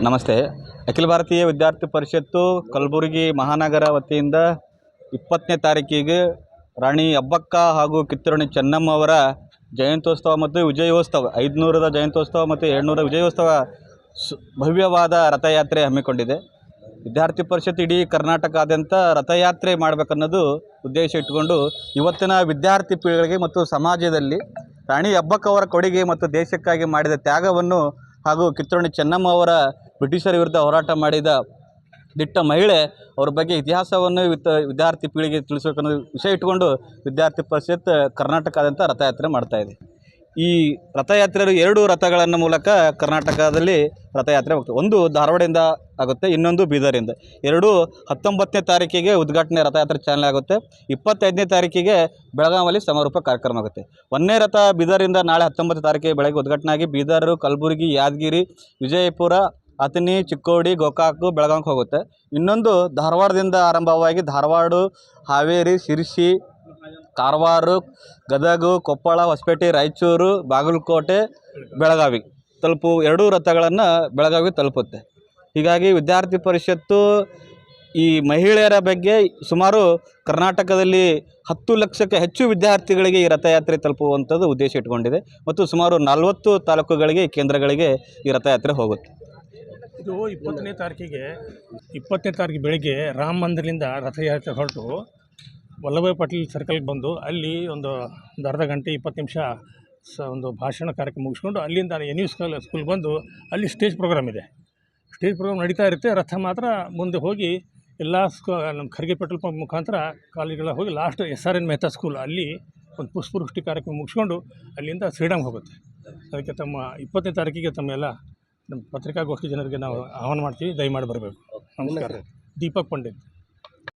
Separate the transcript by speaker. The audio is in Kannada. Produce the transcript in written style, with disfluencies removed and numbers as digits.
Speaker 1: ನಮಸ್ತೆ. ಅಖಿಲ ಭಾರತೀಯ ವಿದ್ಯಾರ್ಥಿ ಪರಿಷತ್ತು ಕಲಬುರಗಿ ಮಹಾನಗರ ವತಿಯಿಂದ 20ನೇ ತಾರೀಕಿಗೆ ರಾಣಿ ಅಬ್ಬಕ್ಕ ಹಾಗೂ ಕಿತ್ತೂರಾಣಿ ಚೆನ್ನಮ್ಮ ಅವರ ಜಯಂತ್ಯೋತ್ಸವ ಮತ್ತು ವಿಜಯೋತ್ಸವ 500ರ ಜಯಂತ್ಯೋತ್ಸವ ಮತ್ತು 200ರ ವಿಜಯೋತ್ಸವ ಭವ್ಯವಾದ ರಥಯಾತ್ರೆ ಹಮ್ಮಿಕೊಂಡಿದೆ. ವಿದ್ಯಾರ್ಥಿ ಪರಿಷತ್ ಇಡೀ ಕರ್ನಾಟಕದಾದ್ಯಂತ ರಥಯಾತ್ರೆ ಮಾಡಬೇಕನ್ನೋದು ಉದ್ದೇಶ ಇಟ್ಟುಕೊಂಡು ಇವತ್ತಿನ ವಿದ್ಯಾರ್ಥಿ ಪೀಳಿಗೆಗೆ ಮತ್ತು ಸಮಾಜದಲ್ಲಿ ರಾಣಿ ಅಬ್ಬಕ್ಕ ಅವರ ಕೊಡುಗೆ ಮತ್ತು ದೇಶಕ್ಕಾಗಿ ಮಾಡಿದ ತ್ಯಾಗವನ್ನು ಹಾಗೂ ಕಿತ್ತೂರಾಣಿ ಚೆನ್ನಮ್ಮ ಅವರ ಬ್ರಿಟಿಷರ ವಿರುದ್ಧ ಹೋರಾಟ ಮಾಡಿದ ದಿಟ್ಟ ಮಹಿಳೆ ಅವರ ಬಗ್ಗೆ ಇತಿಹಾಸವನ್ನು ವಿದ್ಯಾರ್ಥಿ ಪೀಳಿಗೆ ತಿಳಿಸಬೇಕನ್ನೋ ವಿಷಯ ಇಟ್ಟುಕೊಂಡು ವಿದ್ಯಾರ್ಥಿ ಪರಿಷತ್ ಕರ್ನಾಟಕದಾದ್ಯಂತ ರಥಯಾತ್ರೆ ಮಾಡ್ತಾಯಿದೆ. ಈ ರಥಯಾತ್ರೆಯು 2 ರಥಗಳನ್ನು ಮೂಲಕ ಕರ್ನಾಟಕದಲ್ಲಿ ರಥಯಾತ್ರೆ ಹೋಗ್ತದೆ. ಒಂದು ಧಾರವಾಡದಿಂದ ಆಗುತ್ತೆ, ಇನ್ನೊಂದು ಬೀದರಿಂದ. 19ನೇ ತಾರೀಕಿಗೆ ಉದ್ಘಾಟನೆ ರಥಯಾತ್ರೆ ಚಾಲನೆ ಆಗುತ್ತೆ. 25ನೇ ತಾರೀಕಿಗೆ ಬೆಳಗಾವಿಯಲ್ಲಿ ಸಮಾರೋಪ ಕಾರ್ಯಕ್ರಮ ಆಗುತ್ತೆ. 1ನೇ ರಥ ಬೀದರಿಂದ ನಾಳೆ 19ನೇ ತಾರೀಕಿಗೆ ಬೆಳಗ್ಗೆ ಉದ್ಘಾಟನೆ ಆಗಿ ಬೀದರ್, ಕಲಬುರಗಿ, ಯಾದಗಿರಿ, ವಿಜಯಪುರ, ಅಥಣಿ, ಚಿಕ್ಕೋಡಿ, ಗೋಕಾಕ್, ಬೆಳಗಾವಿಗೆ ಹೋಗುತ್ತೆ. ಇನ್ನೊಂದು ಧಾರವಾಡದಿಂದ ಆರಂಭವಾಗಿ ಧಾರವಾಡ, ಹಾವೇರಿ, ಶಿರ್ಸಿ, ಕಾರವಾರ, ಗದಗ, ಕೊಪ್ಪಳ, ಹೊಸಪೇಟೆ, ರಾಯಚೂರು, ಬಾಗಲಕೋಟೆ, ಬೆಳಗಾವಿ ತಲುಪು 2 ರಥಗಳನ್ನು ಬೆಳಗಾವಿಗೆ ತಲುಪುತ್ತೆ. ಹೀಗಾಗಿ ವಿದ್ಯಾರ್ಥಿ ಪರಿಷತ್ತು ಈ ಮಹಿಳೆಯರ ಬಗ್ಗೆ ಸುಮಾರು ಕರ್ನಾಟಕದಲ್ಲಿ 10 ಲಕ್ಷಕ್ಕೆ ಹೆಚ್ಚು ವಿದ್ಯಾರ್ಥಿಗಳಿಗೆ ಈ ರಥಯಾತ್ರೆ ತಲುಪುವಂಥದ್ದು ಉದ್ದೇಶ ಇಟ್ಕೊಂಡಿದೆ ಮತ್ತು ಸುಮಾರು 40 ತಾಲೂಕುಗಳಿಗೆ ಕೇಂದ್ರಗಳಿಗೆ ಈ ರಥಯಾತ್ರೆ ಹೋಗುತ್ತೆ.
Speaker 2: ಇದು 20ನೇ ತಾರೀಕು ಬೆಳಗ್ಗೆ ರಾಮ ಮಂದಿರದಿಂದ ರಥಯಾತ್ರೆ ಹೊರಟು ವಲ್ಲಭಾಯ್ ಪಟೇಲ್ ಸರ್ಕಲ್ಗೆ ಬಂದು ಅಲ್ಲಿ ಒಂದು ಅರ್ಧ ಗಂಟೆ 20 ನಿಮಿಷ ಒಂದು ಭಾಷಣ ಕಾರ್ಯಕ್ರಮ ಮುಗಿಸ್ಕೊಂಡು ಅಲ್ಲಿಂದ NU ಸ್ಕೂಲ್ಗೆ ಬಂದು ಅಲ್ಲಿ ಸ್ಟೇಜ್ ಪ್ರೋಗ್ರಾಮ್ ಇದೆ. ಸ್ಟೇಜ್ ಪ್ರೋಗ್ರಾಮ್ ನಡೀತಾ ಇರುತ್ತೆ. ರಥ ಮಾತ್ರ ಮುಂದೆ ಹೋಗಿ ಎಲ್ಲ ನಮ್ಮ ಖರ್ಗೆ ಪೆಟ್ರೋಲ್ ಪಂಪ್ ಮುಖಾಂತರ ಕಾಲೇಜ್ಗಳ ಹೋಗಿ ಲಾಸ್ಟ್ SRN ಮೆಹ್ತಾ ಸ್ಕೂಲ್ ಅಲ್ಲಿ ಒಂದು ಪುಷ್ಪವೃಷ್ಟಿ ಕಾರ್ಯಕ್ರಮ ಮುಗಿಸ್ಕೊಂಡು ಅಲ್ಲಿಂದ ಶ್ರೀಡಂಗೆ ಹೋಗುತ್ತೆ. ಅದಕ್ಕೆ 20ನೇ ತಾರೀಕಿಗೆ ತಮ್ಮೆಲ್ಲ ನಮ್ಮ ಪತ್ರಿಕಾಗೋಷ್ಠಿ ಜನರಿಗೆ ನಾವು ಆಹ್ವಾನ ಮಾಡ್ತೀವಿ, ದಯಮಾಡಿ ಬರಬೇಕು. ನಮಸ್ಕಾರ. ದೀಪಕ್ ಪಂಡಿತ್.